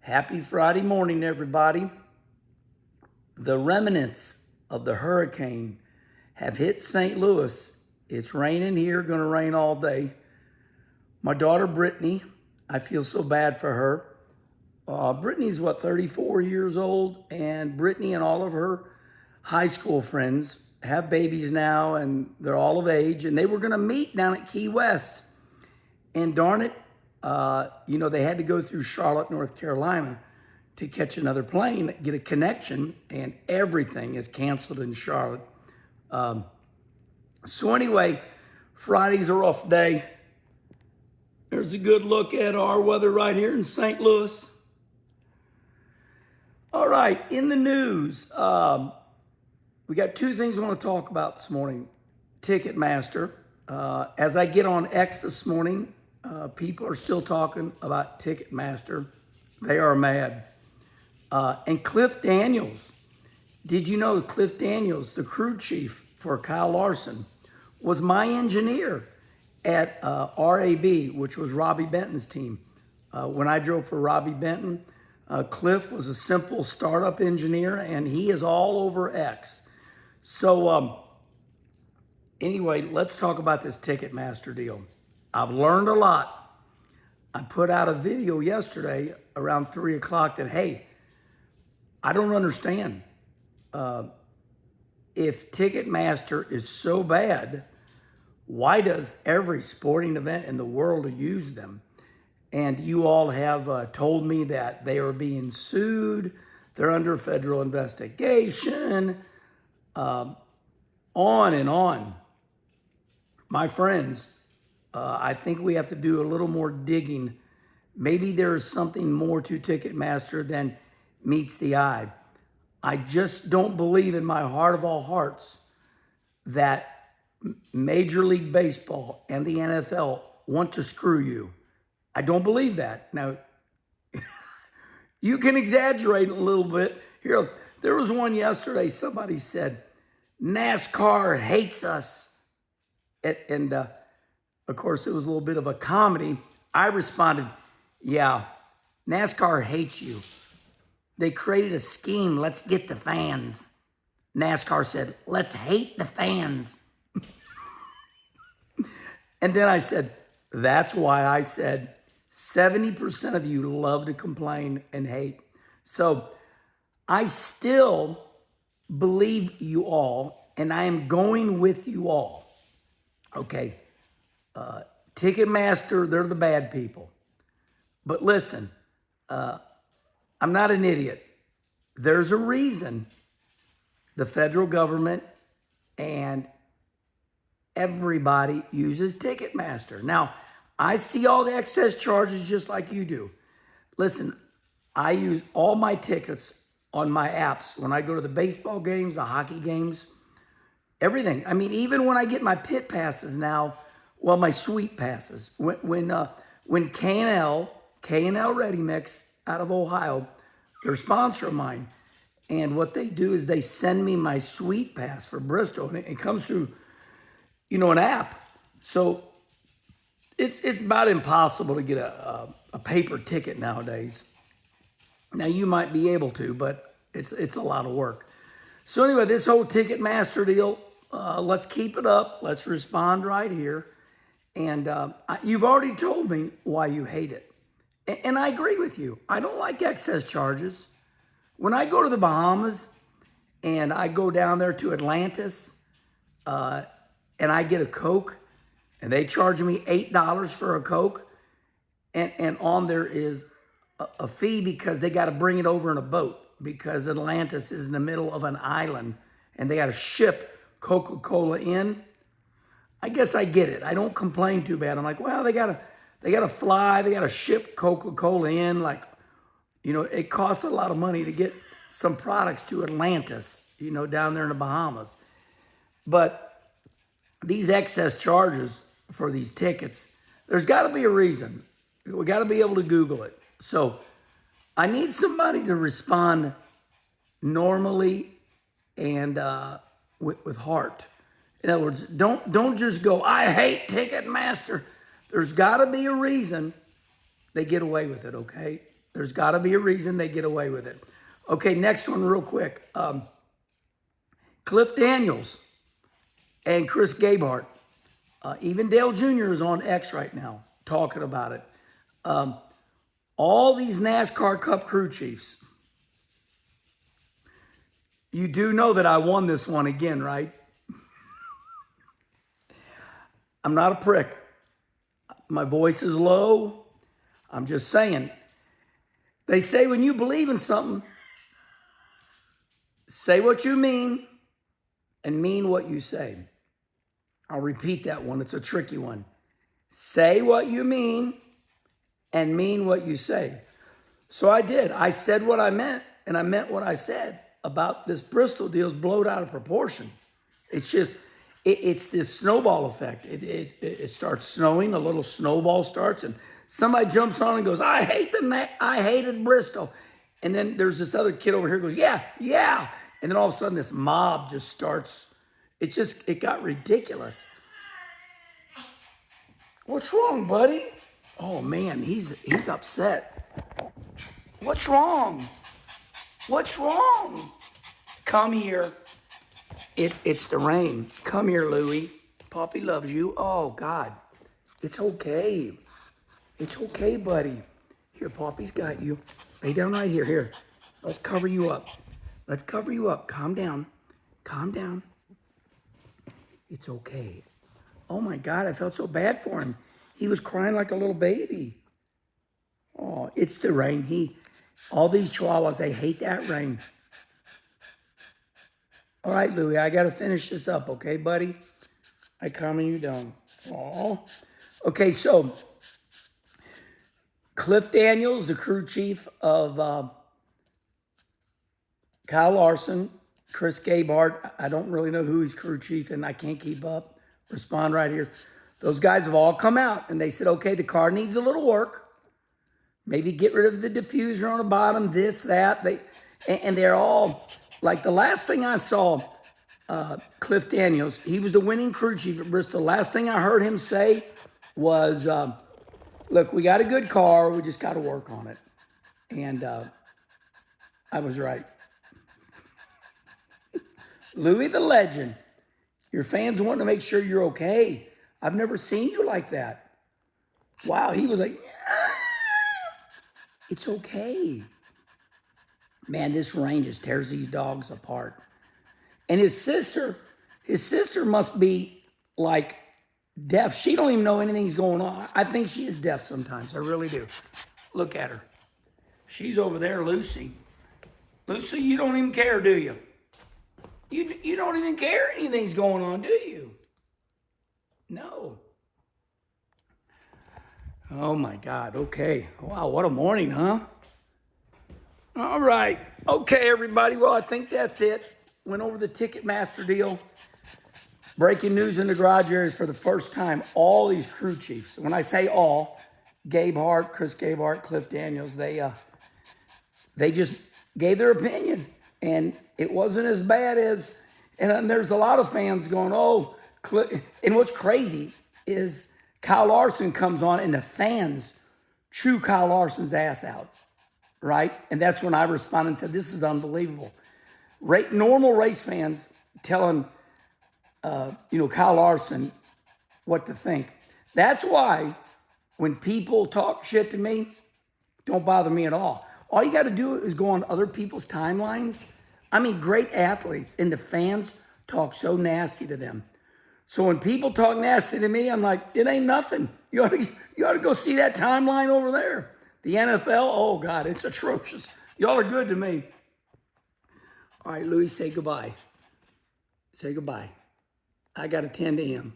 Happy Friday morning, everybody. The remnants of the hurricane have hit St. Louis. It's raining here, going to rain all day. My daughter, Brittany, I feel so bad for her. Brittany's 34 years old, and Brittany and all of her high school friends have babies now, and they're all of age, and they were going to meet down at Key West. And darn it, they had to go through Charlotte, North Carolina to catch another plane, get a connection, and everything is canceled in Charlotte. So anyway, Friday's a rough day. There's a good look at our weather right here in St. Louis. All right, in the news, we got two things I want to talk about this morning. Ticketmaster. As I get on X this morning, people are still talking about Ticketmaster. They are mad. And Cliff Daniels. Did you know Cliff Daniels, the crew chief for Kyle Larson, was my engineer at RAB, which was Robbie Benton's team. When I drove for Robbie Benton, Cliff was a simple startup engineer, and he is all over X. So anyway, let's talk about this Ticketmaster deal. I've learned a lot. I put out a video yesterday around 3 o'clock that, hey, I don't understand. If Ticketmaster is so bad, why does every sporting event in the world use them? And you all have told me that they are being sued. They're under federal investigation, on and on. My friends, I think we have to do a little more digging. Maybe there is something more to Ticketmaster than meets the eye. I just don't believe in my heart of all hearts that Major League Baseball and the NFL want to screw you. I don't believe that. Now, you can exaggerate a little bit. Here, there was one yesterday, somebody said, NASCAR hates us. And of course, it was a little bit of a comedy. I responded, yeah, NASCAR hates you. They created a scheme, let's get the fans. NASCAR said, let's hate the fans. And then I said, that's why I said 70% of you love to complain and hate. So I still believe you all, and I am going with you all. Okay, Ticketmaster, they're the bad people. But listen, I'm not an idiot. There's a reason the federal government and everybody uses Ticketmaster. Now, I see all the excess charges just like you do. Listen, I use all my tickets on my apps. When I go to the baseball games, the hockey games, everything. I mean, even when I get my pit passes now, well, my suite passes. When K&L Ready Mix out of Ohio, they're a sponsor of mine. And what they do is they send me my suite pass for Bristol, and it comes through, an app. So it's about impossible to get a paper ticket nowadays. Now, you might be able to, but it's a lot of work. So anyway, this whole Ticketmaster deal, let's keep it up. Let's respond right here. And you've already told me why you hate it. And I agree with you. I don't like excess charges. When I go to the Bahamas and I go down there to Atlantis and I get a Coke and they charge me $8 for a Coke, and on there is a fee because they got to bring it over in a boat because Atlantis is in the middle of an island and they got to ship Coca-Cola in. I guess I get it. I don't complain too bad. I'm like, well, they got to fly, they got to ship Coca-Cola in. Like, it costs a lot of money to get some products to Atlantis, down there in the Bahamas. But these excess charges for these tickets, there's got to be a reason. We got to be able to Google it. So I need somebody to respond normally and with heart. In other words, don't just go, I hate Ticketmaster. There's got to be a reason they get away with it, okay? There's got to be a reason they get away with it. Okay, next one real quick. Cliff Daniels and Chris Gabehart. Even Dale Jr. is on X right now talking about it. All these NASCAR Cup crew chiefs. You do know that I won this one again, right? I'm not a prick. My voice is low. I'm just saying. They say when you believe in something, say what you mean and mean what you say. I'll repeat that one. It's a tricky one. Say what you mean and mean what you say. So I did. I said what I meant, and I meant what I said about this Bristol deal's blown out of proportion. It's just, it's this snowball effect. It starts snowing, a little snowball starts, and somebody jumps on and goes, I hated Bristol. And then there's this other kid over here who goes, yeah. And then all of a sudden this mob just starts. It got ridiculous. What's wrong, buddy? Oh man, he's upset. What's wrong? What's wrong? Come here. It's the rain. Come here, Louie. Poppy loves you. Oh God. It's okay. It's okay, buddy. Here, Poppy's got you. Lay down right here. Here. Let's cover you up. Let's cover you up. Calm down. Calm down. It's okay. Oh my God, I felt so bad for him. He was crying like a little baby. Oh, it's the rain. All these chihuahuas, they hate that rain. All right, Louie, I got to finish this up, okay, buddy? I calming you down. Oh. Okay, so Cliff Daniels, the crew chief of Kyle Larson, Chris Gabehart. I don't really know who he's crew chief, and I can't keep up. Respond right here. Those guys have all come out, and they said, okay, the car needs a little work. Maybe get rid of the diffuser on the bottom, this, that. And they're all, like the last thing I saw, Cliff Daniels, he was the winning crew chief at Bristol. Last thing I heard him say was, look, we got a good car. We just got to work on it. And I was right. Louie the legend. Your fans want to make sure you're okay. I've never seen you like that. Wow, he was like, it's okay. Man, this rain just tears these dogs apart. And his sister must be like deaf. She don't even know anything's going on. I think she is deaf sometimes. I really do. Look at her. She's over there, Lucy. Lucy, you don't even care, do you? You don't even care anything's going on, do you? No. Oh, my God. Okay. Wow, what a morning, huh? All right. Okay, everybody. Well, I think that's it. Went over the Ticketmaster deal. Breaking news in the garage area for the first time. All these crew chiefs. When I say all, Gabehart, Chris Gabehart, Cliff Daniels, they just gave their opinion. And it wasn't as bad as, and there's a lot of fans going, oh, and what's crazy is Kyle Larson comes on and the fans chew Kyle Larson's ass out, right? And that's when I responded and said, this is unbelievable. Normal race fans telling, Kyle Larson what to think. That's why when people talk shit to me, don't bother me at all. All you got to do is go on other people's timelines. I mean, great athletes, and the fans talk so nasty to them. So when people talk nasty to me, I'm like, it ain't nothing. You ought to go see that timeline over there. The NFL, oh, God, it's atrocious. Y'all are good to me. All right, Louis, say goodbye. Say goodbye. I got to tend to him.